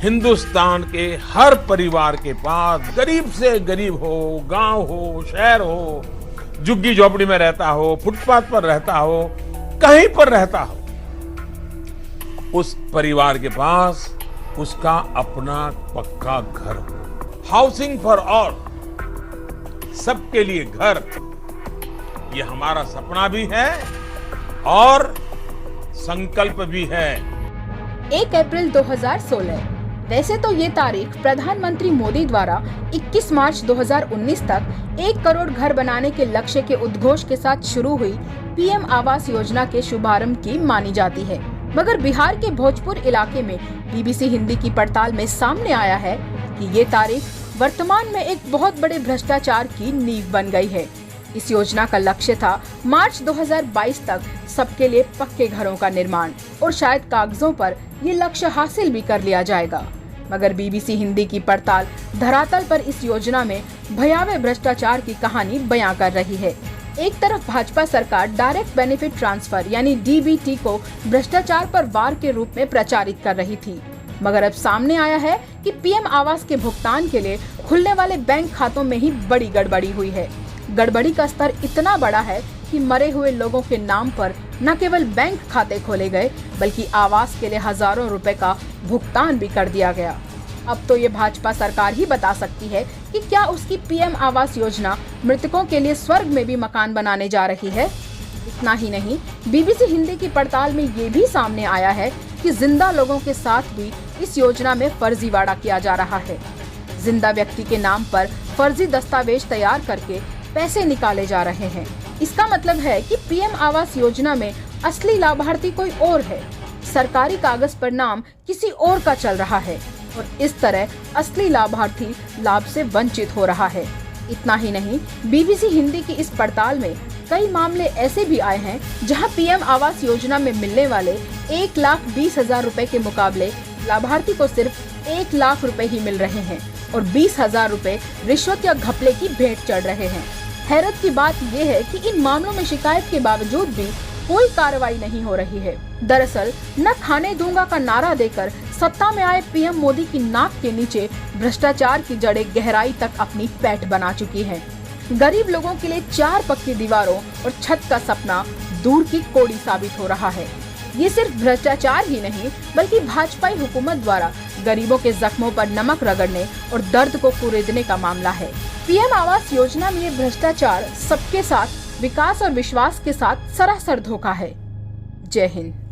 हिंदुस्तान के हर परिवार के पास गरीब से गरीब हो, गांव हो, शहर हो, झुग्गी झोपड़ी में रहता हो, फुटपाथ पर रहता हो, कहीं पर रहता हो, उस परिवार के पास उसका अपना पक्का घर हो। हाउसिंग फॉर ऑल, सबके लिए घर, ये हमारा सपना भी है और संकल्प भी है। 1 अप्रैल 2016। वैसे तो ये तारीख प्रधानमंत्री मोदी द्वारा 21 मार्च 2019 तक 1 करोड़ घर बनाने के लक्ष्य के उद्घोष के साथ शुरू हुई पीएम आवास योजना के शुभारंभ की मानी जाती है, मगर बिहार के भोजपुर इलाके में बीबीसी हिंदी की पड़ताल में सामने आया है कि ये तारीख वर्तमान में एक बहुत बड़े भ्रष्टाचार की नींव बन गई है। इस योजना का लक्ष्य था मार्च 2022 तक सबके लिए पक्के घरों का निर्माण और शायद कागजों पर ये लक्ष्य हासिल भी कर लिया जाएगा, मगर बीबीसी हिंदी की पड़ताल धरातल पर इस योजना में भयावह भ्रष्टाचार की कहानी बयां कर रही है। एक तरफ भाजपा सरकार डायरेक्ट बेनिफिट ट्रांसफर यानी डीबीटी को भ्रष्टाचार पर वार के रूप में प्रचारित कर रही थी, मगर अब सामने आया है कि पीएम आवास के भुगतान के लिए खुलने वाले बैंक खातों में ही बड़ी गड़बड़ी हुई है। गड़बड़ी का स्तर इतना बड़ा है कि मरे हुए लोगों के नाम पर न केवल बैंक खाते खोले गए बल्कि आवास के लिए हजारों रुपए का भुगतान भी कर दिया गया। अब तो ये भाजपा सरकार ही बता सकती है कि क्या उसकी पीएम आवास योजना मृतकों के लिए स्वर्ग में भी मकान बनाने जा रही है। इतना ही नहीं, बीबीसी हिंदी की पड़ताल में ये भी सामने आया है कि जिंदा लोगों के साथ भी इस योजना में फर्जीवाड़ा किया जा रहा है। जिंदा व्यक्ति के नाम पर फर्जी दस्तावेज तैयार करके पैसे निकाले जा रहे हैं। इसका मतलब है कि पीएम आवास योजना में असली लाभार्थी कोई और है, सरकारी कागज पर नाम किसी और का चल रहा है और इस तरह असली लाभार्थी लाभ से वंचित हो रहा है। इतना ही नहीं, बीबीसी हिंदी की इस पड़ताल में कई मामले ऐसे भी आए हैं जहां पीएम आवास योजना में मिलने वाले 1,20,000 रुपए के मुकाबले लाभार्थी को सिर्फ 1 लाख रुपए ही मिल रहे हैं और 20,000 रुपए रिश्वत या घपले की भेंट चढ़ रहे हैं। हैरत की बात यह है कि इन मामलों में शिकायत के बावजूद भी कोई कार्रवाई नहीं हो रही है। दरअसल न खाने दूंगा का नारा देकर सत्ता में आए पीएम मोदी की नाक के नीचे भ्रष्टाचार की जड़ें गहराई तक अपनी पैठ बना चुकी हैं। गरीब लोगों के लिए 4 पक्की दीवारों और छत का सपना दूर की कौड़ी साबित हो रहा है। ये सिर्फ भ्रष्टाचार ही नहीं बल्कि भाजपाई हुकूमत द्वारा गरीबों के जख्मों पर नमक रगड़ने और दर्द को कुरेदने का मामला है। पीएम आवास योजना में ये भ्रष्टाचार सबके साथ विकास और विश्वास के साथ सरासर धोखा है। जय हिंद।